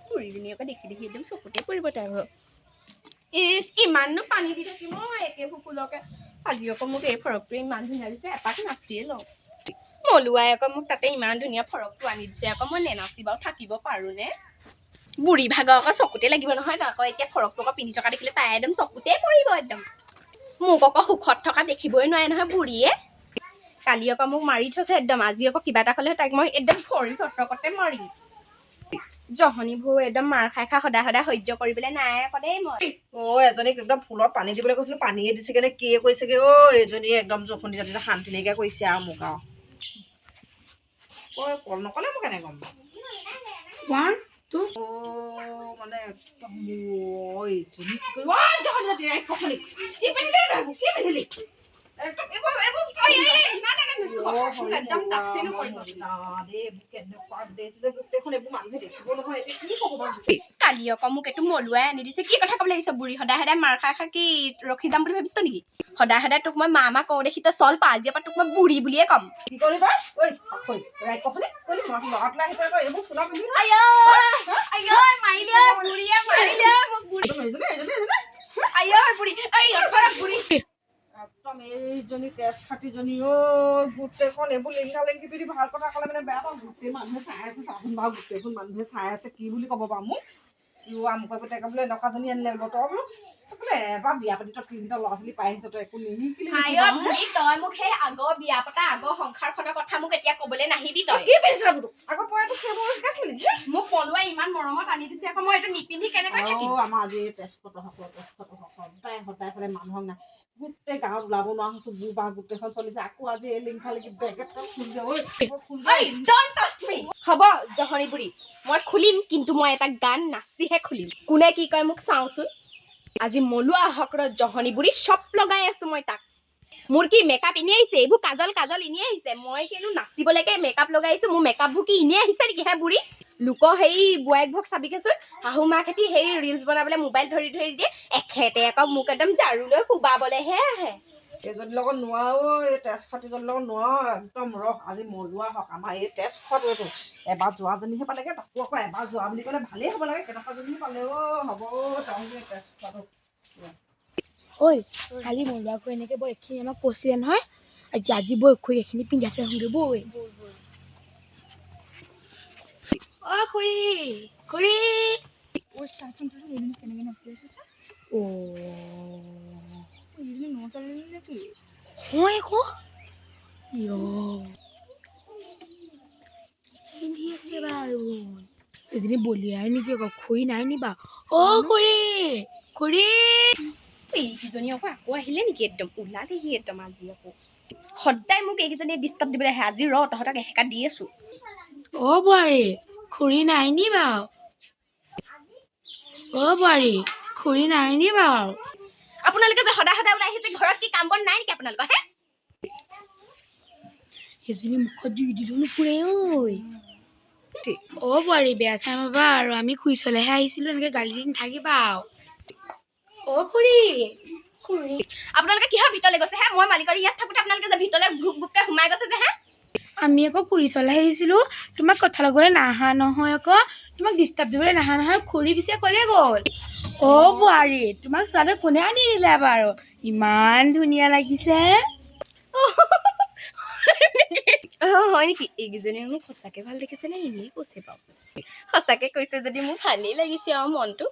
বুঢ়ীজনীকে দেখি দেখি একদম চকুতে পৰিব তাই ইচ কিমাননো পানী দি থাকিম একে ফুলকে আজি আকৌ মোক এই ফৰকটো ইমান ধুনীয়া দিছে এপাক নাচিয়ে লওঁ মলুৱাই আকৌ মোক তাতে ইমান ধুনীয়া ফৰকটো আনি দিছে আকৌ মই নেনাচি বাৰু থাকিব পাৰোঁনে বুঢ়ী ভাগৰ আকৌ চকুতে লাগিব নহয় আকৌ এতিয়া ফৰকটো আকৌ পিন্ধি থকা দেখিলে তাই একদম চকুতে পৰিব একদম মোক আকৌ সুখত থকা দেখিবই নোৱাৰে নহয় বুঢ়ীয়ে কালি আকৌ মোক মাৰি থৈছে একদম আজি আকৌ কিবা এটা ক'লে তাইক মই একদম ভৰি থতকতে মাৰিম জহনীবোৰ একদম মাৰ খাই খাই সদায় সদায় সহ্য কৰিবলৈ নাই আকৌ দেই মই এজনীক একদম ফুলত পানী দিবলৈ কৈছিলো পানীয়ে দিছেগে নে কিয়ে কৈছেগে এজনীয়ে একদম জখনি জাতি শান্তি নাইকিয়া কৰিছে আৰু মোক আৰু কল নকলে মোক কেনেকে গম মানে কালি আকৌ মোক এইটো মলুৱাই আনি দিছে কি কথা ক'বলৈ আহিছে বুঢ়ী সদায় সদায় মাৰ খাই খাই কি ৰখি যাম বুলি ভাবিছ নেকি সদায় সদায় তোক মই মা কওঁ দেখি তই চল পা আজিৰ পৰা তোক মই বুঢ়ী বুলিয়ে ক'ম কি কৰিলি একদম এইজনী তেজ খাতিজনী গোটেইখন এইবোৰ লিংগা লিংগি পিন্ধি ভাল কথা ক'লে মানে বেয়া পাওঁ গোটেই মানুহে চাই আছে চাচোন বাৰু গোটেইখন মানুহে চাই আছে কি বুলি ক'ব বাৰু মোক আমুকে গোটেই বোলে এনেকুৱাজনী আনিলে তই বোলো বোলে এবাৰ বিয়া পাতি তই তিনিটা ল'ৰা ছোৱালী পাই আহিছ তই একো নিশিকিলি তই মোক সেই আগৰ বিয়া পতা আগৰ সংসাৰখনৰ কথা মোক এতিয়া ক'বলৈ নাহিবি তই কি পিন্ধিছিলা বুলো আগৰ পৰাটো সেইবোৰ শিকাইছিলি নেকি মোক মলুৱাই ইমান মৰমত আনি দিছে আকৌ মই এইটো নিপিন্ধি কেনেকৈ থাকিম আমাৰ আজি তেজপুৰসকল সদায় সদায় চালে মানুহক নাই গোটেই গাঁৱত ওলাব নোৱাৰা হৈছো বুঢ় বা গোটেইখন চলিছে আকৌ আজি এই লিংফা লিংকি বেগেট হ'ব জহনী বুঢ়ী মই খুলিম কিন্তু মই এটা গান নাচিহে খুলিম কোনে কি কয় মোক চাওঁচোন আজি মলুৱা হকৰত জহনী বুঢ়ী চব লগাই আছো মই তাক মোৰ কি মেকআপ এনেই আহিছে এইবোৰ কাজল কাজল এনেই আহিছে মই কিন্তু নাচিবলৈকে মেকআপ লগাই আহিছো মোৰ মেকআপবোৰ কি এনেই আহিছে নেকি হে বুঢ়ী লোকৰ সেই বোৱাৰীক চাবিকেচোন শাহু মাক খেতি সেই ৰিলচ বনাবলৈ মোবাইল ধৰি ধৰি দিয়ে এখেতে আকৌ মোক একদম ঝাৰু লৈ কোবাবলৈহে আহে এইজনীৰ লগত নোৱাৰো এই তেজ খাতিজনীৰ লগত নোৱাৰো একদম ৰস আজি মলুৱা হওক আমাৰ এই তেজ খত এইটো এবাৰ যোৱাজনীহে পালেগে তাকো আকৌ এবাৰ যোৱা বুলি ক'লে ভালেই হ'ব লাগে কেনেকুৱাজনী পালে হ'ব তাৰমানে তেজ খত ঐ কালি মলুৱাকৈ এনেকৈ বৰ এইখিনি আমাক কৈছিলে নহয় আজি বৈ খুৰী এইখিনি পিন্ধি থৈ আহোঁগৈ বৈ খুৰী খুৰী চাচোন কেনেকৈ নাছিলে নেকি হয় আকৌ পিন্ধি আছে বাৰু এজনী বলিয়াই নেকি আকৌ খুৰী নাই নি বাৰু খুৰী খুৰী এইকেইজনী আকৌ আহিলে নেকি একদম ওলালেহি একদম আজি আকৌ সদায় মোক এইকেইজনীয়ে ডিষ্টাৰ্ব দিবলৈ আহে আজি তহঁতক এহেকা দি আছো বোৱাৰী খুৰী নাই নি বাৰু বোৱাৰী খুৰী নাই নি বাৰু আপোনালোকে যে সদায় সদায় ওলাই আহিছে ঘৰত কি কাম বন নাই নেকি আপোনালোকৰ হে এজনী মুখত জুই দিলেও নুপুৰে বোৱাৰী বেয়া চাই পাবা আৰু আমি খুৰী চলেহে আহিছিলোঁ এনেকৈ গালি দি নাথাকিবা খুৰী খুৰী আপোনালোকে কিহৰ ভিতৰলৈ গৈছে হে মই মালিকৰ ইয়াত থাকোঁতে আপোনালোকে যে ভিতৰলৈ গুপকে সোমাই গৈছে যে হে আমি আকৌ খুৰী চলাই আহিছিলোঁ তোমাক কথা ল'বলৈ নাহা নহয় আকৌ তোমাক ডিষ্টাৰ্ব দিবলৈ নাহা নহয় খুৰী পিছে ক'লে গ'ল বোৱাৰী তোমাক ছোৱালী কোনে আনি দিলে বাৰু ইমান ধুনীয়া লাগিছে হয় নেকি এইকেইজনীয়ে মোক সঁচাকে ভাল দেখিছে নে এনেই কৈছে বাৰু সঁচাকে কৈছে যদি মোৰ ভালেই লাগিছে আৰু মনটো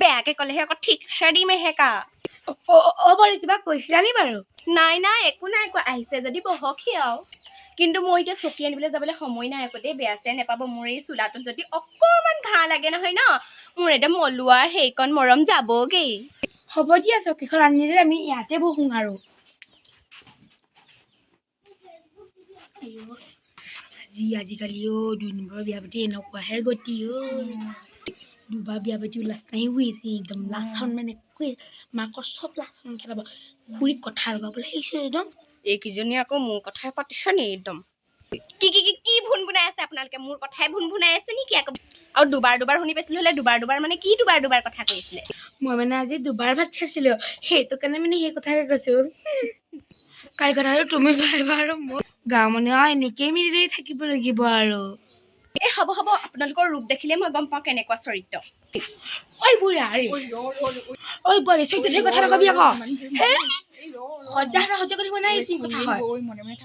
বেয়াকে ক'লেহে আকৌ ঠিকছে দিম এহেকা বোৱাৰী কিবা কৈছিলা নি বাৰু নাই নাই একো নাই কোৱা আহিছে যদি বহকহি আৰু কিন্তু মই এতিয়া চকী আনিবলৈ যাবলৈ সময় নাই আকৌ দেই বেয়া চেয়া নেপাব মোৰ এই চোলাটোত যদি অকণমান ঘাঁ লাগে নহয় ন মোৰ একদম মলুৱাৰ সেইকণ মৰম যাবগৈ হ'ব দিয়া চকীখন আনি দিলে আমি ইয়াতে বহোঁ আৰু আজিকালি 2 নম্বৰ বিয়া পাতি এনেকুৱাহে গতি দুবাৰ বিয়া পাতি লাষ্ট নাই হৈছে একদম লাষ্টখন মানে মাকৰ চব লাষ্টখন খেলাব খুৰীক কথা লগাবলৈ আহিছোঁ একদম এইকেইজনী আকৌ মোৰ কথাই পাতিছে নি একদম কি কি কি কি ভুন ভুনাই আছে আপোনালোকে মোৰ কথাই ভুন ভুনাই আছে নেকি আকৌ আৰু দুবাৰ শুনি পাইছিলোঁ হ'লে দুবাৰ মানে কি দুবাৰ কথা কৈছিলে মই মানে আজি 2বাৰ ভাত খাইছিলোঁ সেইটো কাৰণে মানে সেই কথাকে কৈছোঁ কাই কথাটো তুমি পাৰিবা আৰু মই গাঁৱৰ মানুহে এনেকেই মিলি থাকিব লাগিব আৰু এই হ'ব আপোনালোকৰ ৰূপ দেখিলে মই গম পাওঁ কেনেকুৱা চৰিত্ৰ ঐ বুঢ়ী আৰে ঐ বোৱাৰী চৈত্যতে কথা নকবি আকৌ সদায় সহ্য কৰি থাকিব নাই এইখিনি কথা হয়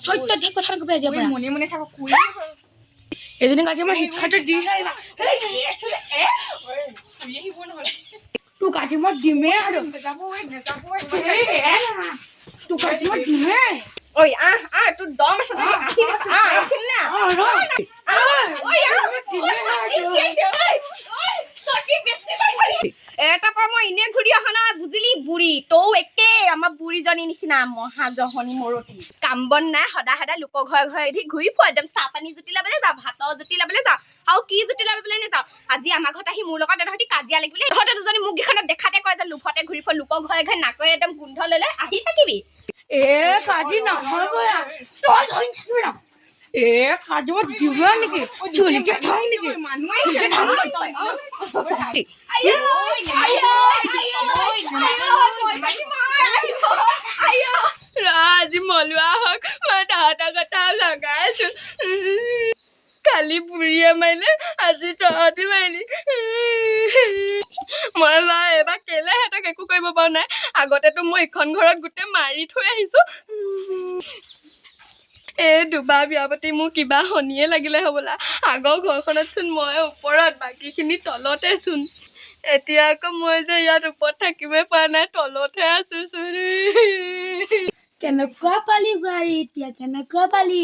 চৈত্যতে কথা নকবি আজিৰ পৰা মনে মনে থাকক এজনী কাজিয়া মই শিক্ষাটো দিহে আহিবা তোক আজি মই দিমেই আৰু তোক আজি মই দিমেই ঐ তোৰ দম আছে এটা পৰা মই এনে ঘূৰি অহা নাই বুজিলি বুঢ়ী তৌ একে আমাৰ বুঢ়ীজনী নিচিনা মহাজহনী মৰতি কাম বন নাই সদায় লোকৰ ঘৰে ঘূৰি ফুৰা একদম চাহ পানী জুতি ল'বলৈ যাওঁ ভাতৰ জুতি ল'বলৈ যাওঁ আৰু কি জুতি ল'বলৈ নাযাওঁ আজি আমাৰ ঘৰত আহি মোৰ লগত এটা কাজিয়া লাগিবলৈ ঘৰতে দুজনী মোক কেইখনত দেখাতে কয় যে লোভতে ঘূৰি ফুৰা লোকৰ ঘৰে নাকৰে একদম গোন্ধ লৈ আহি থাকিবি কাজি নহয় তই ধৰি থাকিবি না কাজি মই দিব নেকি চুলিকে থাক নেকি আজি মলুৱা হওক মই তহঁতৰ কথা লগাইছো কালি বুঢ়ীয়ে মাৰিলে আজি তহঁতি মাৰিলি মই এবাৰ কেলে সিহঁতক একো কৰিব পৰা নাই আগতেতো মই ইখন ঘৰত গোটেই মাৰি থৈ আহিছো এই দুবাৰ বিয়া পাতি মোৰ কিবা শনিয়ে লাগিলে হ'বলা আগৰ ঘৰখনত চোন মই ওপৰত বাকীখিনি তলতে চোন এতিয়া আকৌ মই যে ইয়াত ওপৰত থাকিবই পৰা নাই তলতহে আছো চোন কেনেকুৱা পালি বোৱাৰী এতিয়া কেনেকুৱা পালি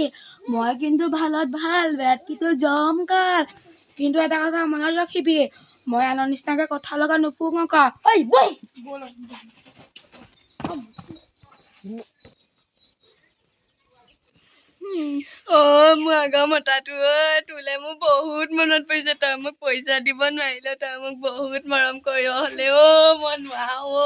মই কিন্তু ভালত ভাল বেয়াত কিন্তু জম কাল কিন্তু এটা কথা মনত ৰাখিবি মই আনৰ নিচিনাকে কথা লগা নুপুং আকৌ ঐ বৈ মোৰ আগৰ মতাটো তোলে মোৰ বহুত মনত পৰিছে তই মোক পইচা দিব নোৱাৰিলে তই মোক বহুত মৰম কৰি হ'লে মই নোৱাৰো